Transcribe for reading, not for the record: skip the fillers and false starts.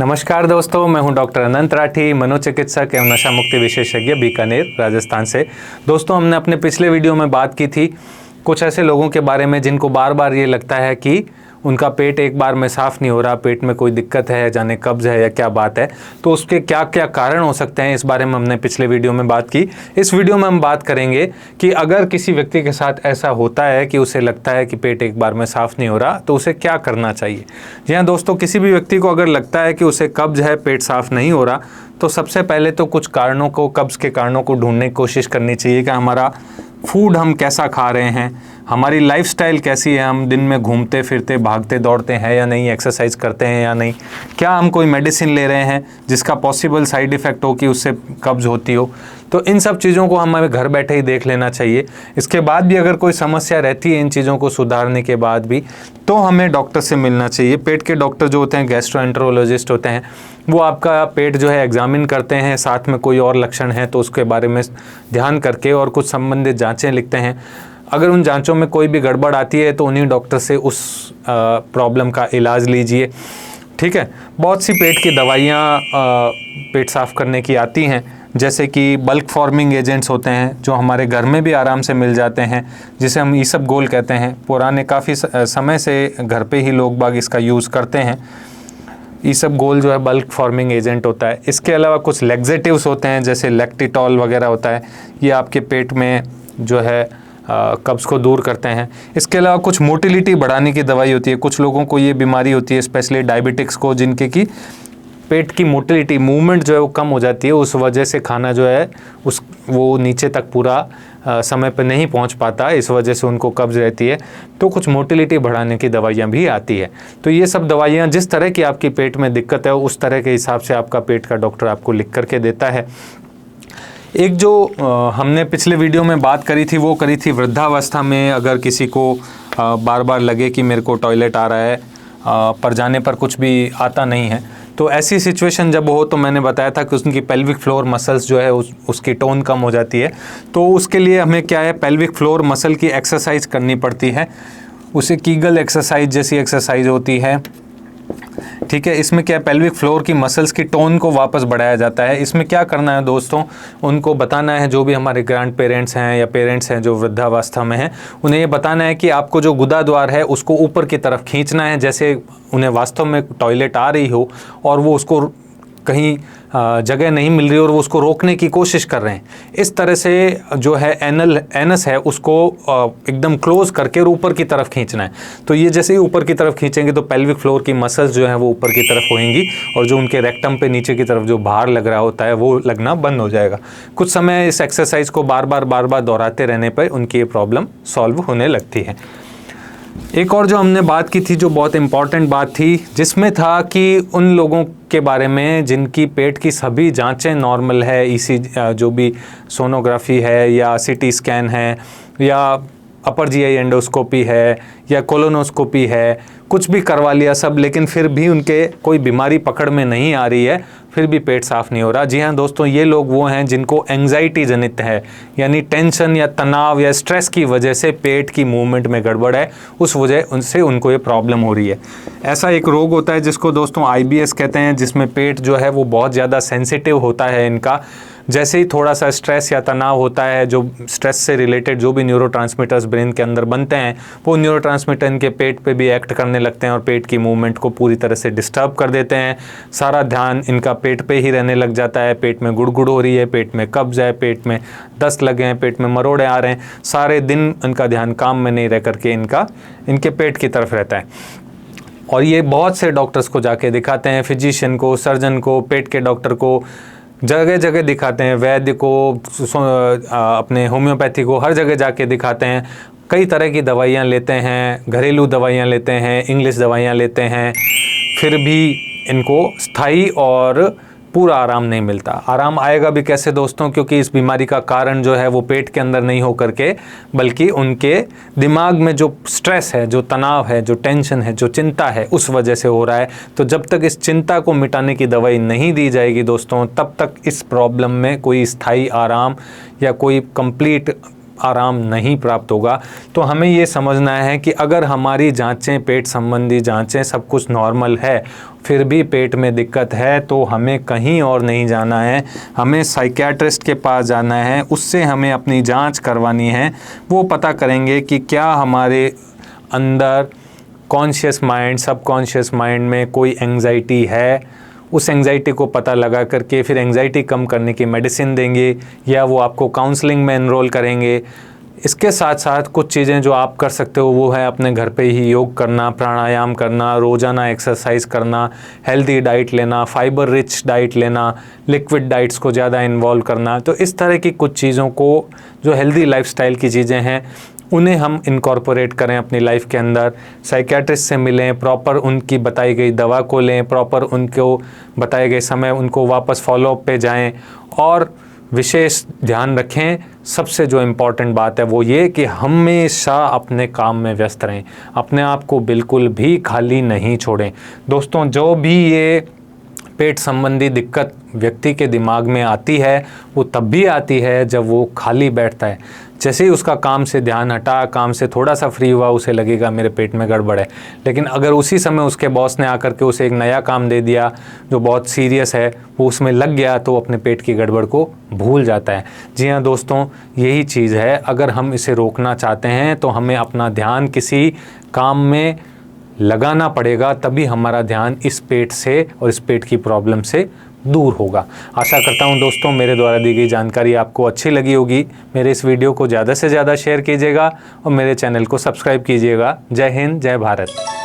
नमस्कार दोस्तों, मैं हूं डॉक्टर अनंत राठी, मनोचिकित्सक एवं नशा मुक्ति विशेषज्ञ, बीकानेर, राजस्थान से। दोस्तों, हमने अपने पिछले वीडियो में बात की थी कुछ ऐसे लोगों के बारे में जिनको बार बार ये लगता है कि उनका पेट एक बार में साफ़ नहीं हो रहा, पेट में कोई दिक्कत है, जाने कब्ज़ है या क्या बात है। तो उसके क्या क्या कारण हो सकते हैं, इस बारे में हमने पिछले वीडियो में बात की। इस वीडियो में हम बात करेंगे कि अगर किसी व्यक्ति के साथ ऐसा होता है कि उसे लगता है कि पेट एक बार में साफ़ नहीं हो रहा, तो उसे क्या करना चाहिए। जी हाँ दोस्तों, किसी भी व्यक्ति को अगर लगता है कि उसे कब्ज़ है, पेट साफ़ नहीं हो रहा, तो सबसे पहले तो कुछ कारणों को, कब्ज़ के कारणों को ढूंढने की कोशिश करनी चाहिए कि हमारा फूड हम कैसा खा रहे हैं, हमारी लाइफस्टाइल कैसी है, हम दिन में घूमते फिरते भागते दौड़ते हैं या नहीं, एक्सरसाइज करते हैं या नहीं, क्या हम कोई मेडिसिन ले रहे हैं जिसका पॉसिबल साइड इफ़ेक्ट हो कि उससे कब्ज़ होती हो। तो इन सब चीज़ों को हमें घर बैठे ही देख लेना चाहिए। इसके बाद भी अगर कोई समस्या रहती है इन चीज़ों को सुधारने के बाद भी, तो हमें डॉक्टर से मिलना चाहिए। पेट के डॉक्टर जो होते हैं, गैस्ट्रोएंटरोलॉजिस्ट होते हैं, वो आपका पेट जो है एग्जामिन करते हैं, साथ में कोई और लक्षण है तो उसके बारे में ध्यान करके और कुछ संबंधित जांचें लिखते हैं। अगर उन जांचों में कोई भी गड़बड़ आती है तो उन्हीं डॉक्टर से उस प्रॉब्लम का इलाज लीजिए। ठीक है। बहुत सी पेट की दवाइयाँ पेट साफ़ करने की आती हैं, जैसे कि बल्क फॉर्मिंग एजेंट्स होते हैं जो हमारे घर में भी आराम से मिल जाते हैं, जिसे हम ईसबगोल कहते हैं। पुराने काफ़ी समय से घर पे ही लोग बाग इसका यूज़ करते हैं। ईसबगोल जो है बल्क फॉर्मिंग एजेंट होता है। इसके अलावा कुछ लैक्सेटिव्स होते हैं, जैसे लैक्टिटॉल वगैरह होता है, ये आपके पेट में जो है कब्ज़ को दूर करते हैं। इसके अलावा कुछ मोटिलिटी बढ़ाने की दवाई होती है। कुछ लोगों को ये बीमारी होती है, स्पेशली डायबिटिक्स को, जिनके की पेट की मोटिलिटी, मूवमेंट जो है वो कम हो जाती है। उस वजह से खाना जो है वो नीचे तक पूरा समय पर नहीं पहुंच पाता, इस वजह से उनको कब्ज़ रहती है। तो कुछ मोटिलिटी बढ़ाने की दवाइयाँ भी आती है। तो ये सब दवाइयाँ जिस तरह की आपकी पेट में दिक्कत है उस तरह के हिसाब से आपका पेट का डॉक्टर आपको लिख करके देता है। एक जो हमने पिछले वीडियो में बात करी थी, वो करी थी वृद्धावस्था में। अगर किसी को बार बार लगे कि मेरे को टॉयलेट आ रहा है पर जाने पर कुछ भी आता नहीं है, तो ऐसी सिचुएशन जब हो, तो मैंने बताया था कि उसकी पेल्विक फ्लोर मसल्स जो है उसकी टोन कम हो जाती है। तो उसके लिए हमें क्या है, पेल्विक फ्लोर मसल की एक्सरसाइज करनी पड़ती है। उसे कीगल एक्सरसाइज जैसी एक्सरसाइज होती है। ठीक है। इसमें क्या, पेल्विक फ्लोर की मसल्स की टोन को वापस बढ़ाया जाता है। इसमें क्या करना है दोस्तों, उनको बताना है, जो भी हमारे ग्रैंड पेरेंट्स हैं या पेरेंट्स हैं जो वृद्धावस्था में हैं, उन्हें ये बताना है कि आपको जो गुदा द्वार है उसको ऊपर की तरफ खींचना है, जैसे उन्हें वास्तव में टॉयलेट आ रही हो और वो उसको कहीं जगह नहीं मिल रही और वो उसको रोकने की कोशिश कर रहे हैं। इस तरह से जो है एनस है उसको एकदम क्लोज करके और ऊपर की तरफ खींचना है। तो ये जैसे ही ऊपर की तरफ खींचेंगे तो पेल्विक फ्लोर की मसल्स जो है वो ऊपर की तरफ होंगी और जो उनके रेक्टम पे नीचे की तरफ जो भार लग रहा होता है वो लगना बंद हो जाएगा। कुछ समय इस एक्सरसाइज को बार बार दोहराते रहने पर उनकी ये प्रॉब्लम सॉल्व होने लगती है। एक और जो हमने बात की थी, जो बहुत इम्पॉर्टेंट बात थी, जिसमें था कि उन लोगों के बारे में जिनकी पेट की सभी जांचें नॉर्मल है, ईसीजी जो भी सोनोग्राफी है या सीटी स्कैन है या अपर जीआई एंडोस्कोपी है या कोलोनोस्कोपी है, कुछ भी करवा लिया सब, लेकिन फिर भी उनके कोई बीमारी पकड़ में नहीं आ रही है, फिर भी पेट साफ़ नहीं हो रहा। जी हाँ दोस्तों, ये लोग वो हैं जिनको एंग्जाइटी जनित है, यानी टेंशन या तनाव या स्ट्रेस की वजह से पेट की मूवमेंट में गड़बड़ है, उस वजह उनसे उनको ये प्रॉब्लम हो रही है। ऐसा एक रोग होता है जिसको दोस्तों IBS कहते हैं, जिसमें पेट जो है वो बहुत ज़्यादा सेंसिटिव होता है इनका। जैसे ही थोड़ा सा स्ट्रेस या तनाव होता है, जो स्ट्रेस से रिलेटेड जो भी न्यूरोट्रांसमीटर्स ब्रेन के अंदर बनते हैं, वो न्यूरोट्रांसमीटर इनके पेट पे भी एक्ट करने लगते हैं और पेट की मूवमेंट को पूरी तरह से डिस्टर्ब कर देते हैं। सारा ध्यान इनका पेट पे ही रहने लग जाता है। पेट में गुड़गुड़ हो रही है, पेट में कब्ज़ है, पेट में दस्त लगे हैं, पेट में मरोड़े आ रहे हैं, सारे दिन इनका ध्यान काम में नहीं रह करके इनके पेट की तरफ रहता है। और ये बहुत से डॉक्टर्स को जाके दिखाते हैं, फिजिशियन को, सर्जन को, पेट के डॉक्टर को, जगह जगह दिखाते हैं, वैद्य को, अपने होम्योपैथी को, हर जगह जाके दिखाते हैं। कई तरह की दवाइयाँ लेते हैं, घरेलू दवाइयाँ लेते हैं, इंग्लिश दवाइयाँ लेते हैं, फिर भी इनको स्थायी और पूरा आराम नहीं मिलता। आराम आएगा भी कैसे दोस्तों, क्योंकि इस बीमारी का कारण जो है वो पेट के अंदर नहीं हो करके, बल्कि उनके दिमाग में जो स्ट्रेस है, जो तनाव है, जो टेंशन है, जो चिंता है, उस वजह से हो रहा है। तो जब तक इस चिंता को मिटाने की दवाई नहीं दी जाएगी दोस्तों, तब तक इस प्रॉब्लम में कोई स्थायी आराम या कोई कंप्लीट आराम नहीं प्राप्त होगा। तो हमें ये समझना है कि अगर हमारी जांचें, पेट संबंधी जांचें सब कुछ नॉर्मल है, फिर भी पेट में दिक्कत है, तो हमें कहीं और नहीं जाना है, हमें साइकियाट्रिस्ट के पास जाना है। उससे हमें अपनी जांच करवानी है। वो पता करेंगे कि क्या हमारे अंदर कॉन्शियस माइंड, सबकॉन्शियस माइंड में कोई एंग्जाइटी है। उस एंग्जाइटी को पता लगा करके फिर एंग्जाइटी कम करने की मेडिसिन देंगे, या वो आपको काउंसलिंग में एनरोल करेंगे। इसके साथ साथ कुछ चीज़ें जो आप कर सकते हो वो है अपने घर पे ही योग करना, प्राणायाम करना, रोज़ाना एक्सरसाइज करना, हेल्दी डाइट लेना, फाइबर रिच डाइट लेना, लिक्विड डाइट्स को ज़्यादा इन्वॉल्व करना। तो इस तरह की कुछ चीज़ों को, जो हेल्दी लाइफस्टाइल की चीज़ें हैं, उन्हें हम इनकॉर्पोरेट करें अपनी लाइफ के अंदर। साइकियाट्रिस्ट से मिलें, प्रॉपर उनकी बताई गई दवा को लें, प्रॉपर उनको बताए गए समय उनको वापस फॉलोअप पे जाएं, और विशेष ध्यान रखें। सबसे जो इम्पॉर्टेंट बात है वो ये कि हमेशा अपने काम में व्यस्त रहें, अपने आप को बिल्कुल भी खाली नहीं छोड़ें। दोस्तों, जो भी ये पेट संबंधी दिक्कत व्यक्ति के दिमाग में आती है, वो तब भी आती है जब वो खाली बैठता है। जैसे ही उसका काम से ध्यान हटा, काम से थोड़ा सा फ्री हुआ, उसे लगेगा मेरे पेट में गड़बड़ है। लेकिन अगर उसी समय उसके बॉस ने आकर के उसे एक नया काम दे दिया जो बहुत सीरियस है, वो उसमें लग गया, तो अपने पेट की गड़बड़ को भूल जाता है। जी हाँ दोस्तों, यही चीज़ है। अगर हम इसे रोकना चाहते हैं तो हमें अपना ध्यान किसी काम में लगाना पड़ेगा, तभी हमारा ध्यान इस पेट से और इस पेट की प्रॉब्लम से दूर होगा। आशा करता हूं दोस्तों मेरे द्वारा दी गई जानकारी आपको अच्छी लगी होगी। मेरे इस वीडियो को ज़्यादा से ज़्यादा शेयर कीजिएगा और मेरे चैनल को सब्सक्राइब कीजिएगा। जय हिंद, जय भारत।